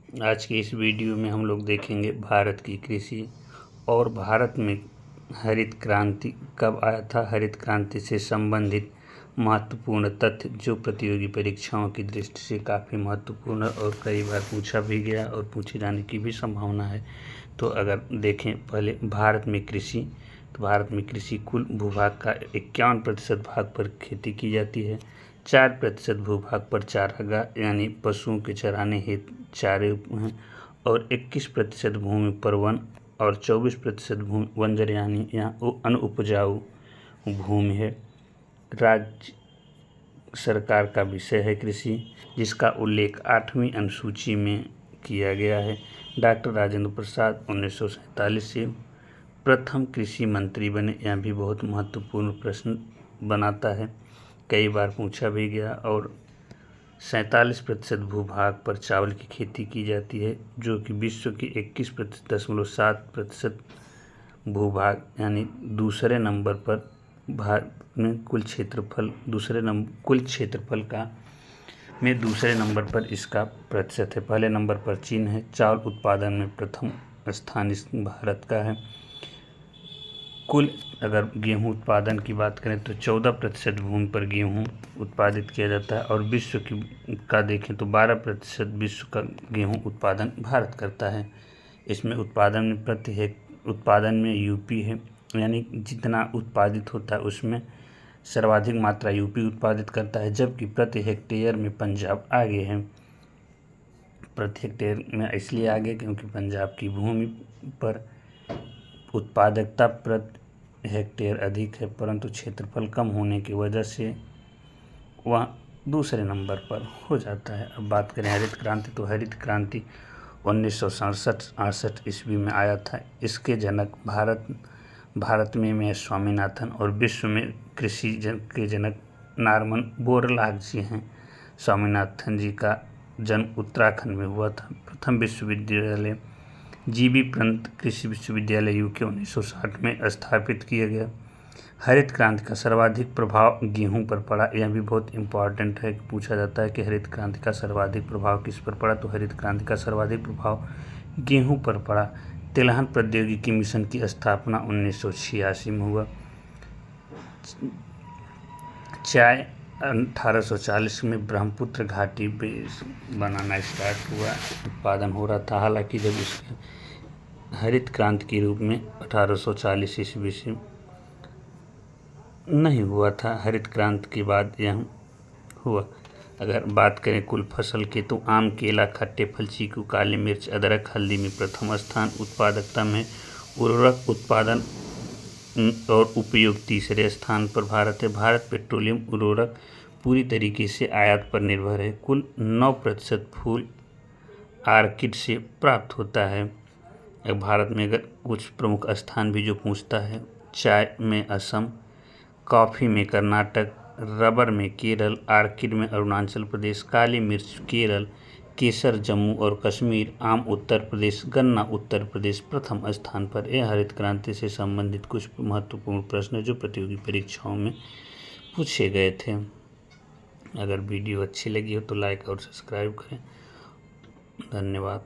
आज की इस वीडियो में हम लोग देखेंगे भारत की कृषि और भारत में हरित क्रांति कब आया था। हरित क्रांति से संबंधित महत्वपूर्ण तथ्य जो प्रतियोगी परीक्षाओं की दृष्टि से काफ़ी महत्वपूर्ण और कई बार पूछा भी गया और पूछे जाने की भी संभावना है। तो अगर देखें पहले भारत में कृषि, तो भारत में कृषि कुल भूभाग का 51% भाग पर खेती की जाती है। 4% भूभाग पर चारागाह यानी पशुओं के चराने हेतु चारे हैं और 21% भूमि पर वन और 24% भूमि बंजर यानी यहाँ अनुपजाऊ भूमि है। राज्य सरकार का विषय है कृषि, जिसका उल्लेख 8वीं अनुसूची में किया गया है। डॉक्टर राजेंद्र प्रसाद 1947 से प्रथम कृषि मंत्री बने। यह भी बहुत महत्वपूर्ण प्रश्न बनाता है, कई बार पूछा भी गया। और 47% भूभाग पर चावल की खेती की जाती है, जो कि विश्व की 21.7% भूभाग यानी दूसरे नंबर पर भारत में कुल क्षेत्रफल दूसरे नंबर पर इसका प्रतिशत है। पहले नंबर पर चीन है। चावल उत्पादन में प्रथम स्थान इस भारत का है। कुल अगर गेहूं उत्पादन की बात करें तो 14% भूमि पर गेहूं उत्पादित किया जाता है और विश्व का देखें तो 12% विश्व का गेहूं उत्पादन भारत करता है। इसमें उत्पादन में यूपी है, यानी जितना उत्पादित होता है उसमें सर्वाधिक मात्रा यूपी उत्पादित करता है, जबकि प्रति हेक्टेयर में पंजाब आगे है। प्रति हेक्टेयर में इसलिए आगे क्योंकि पंजाब की भूमि पर उत्पादकता प्रति हेक्टेयर अधिक है, परंतु क्षेत्रफल कम होने की वजह से वह दूसरे नंबर पर हो जाता है। अब बात करें हरित क्रांति, तो हरित क्रांति 1967-68 ईस्वी में आया था। इसके जनक भारत में स्वामीनाथन और विश्व में कृषि के जनक नॉर्मन बोरलॉग जी हैं। स्वामीनाथन जी का जन्म उत्तराखंड में हुआ था। प्रथम विश्वविद्यालय जीबी पंत कृषि विश्वविद्यालय यूके 1960 में स्थापित किया गया। हरित क्रांति का सर्वाधिक प्रभाव गेहूं पर पड़ा। यह भी बहुत इम्पॉर्टेंट है, पूछा जाता है कि हरित क्रांति का सर्वाधिक प्रभाव किस पर पड़ा, तो हरित क्रांति का सर्वाधिक प्रभाव गेहूं पर पड़ा। तिलहन प्रौद्योगिकी मिशन की स्थापना 1986 में हुआ। चाय 1840 में ब्रह्मपुत्र घाटी पे बनाना स्टार्ट हुआ, उत्पादन हो रहा था। हालांकि जब इसके हरित क्रांति के रूप में 1840 ईस्वी से नहीं हुआ था, हरित क्रांति के बाद यह हुआ। अगर बात करें कुल फसल की, तो आम, केला, खट्टे फल, चीकू, काली मिर्च, अदरक, हल्दी में प्रथम स्थान। उत्पादकता में उर्वरक उत्पादन और उपयोग तीसरे स्थान पर भारत है। भारत पेट्रोलियम उर्वरक पूरी तरीके से आयात पर निर्भर है। कुल 9% फूल आर्किड से प्राप्त होता है। भारत में अगर कुछ प्रमुख स्थान भी जो पूछता है, चाय में असम, कॉफ़ी में कर्नाटक, रबर में केरल, आर्किड में अरुणाचल प्रदेश, काली मिर्च केरल, केसर जम्मू और कश्मीर, आम उत्तर प्रदेश, गन्ना उत्तर प्रदेश प्रथम स्थान पर। यह हरित क्रांति से संबंधित कुछ महत्वपूर्ण प्रश्न जो प्रतियोगी परीक्षाओं में पूछे गए थे। अगर वीडियो अच्छी लगी हो तो लाइक और सब्सक्राइब करें। धन्यवाद।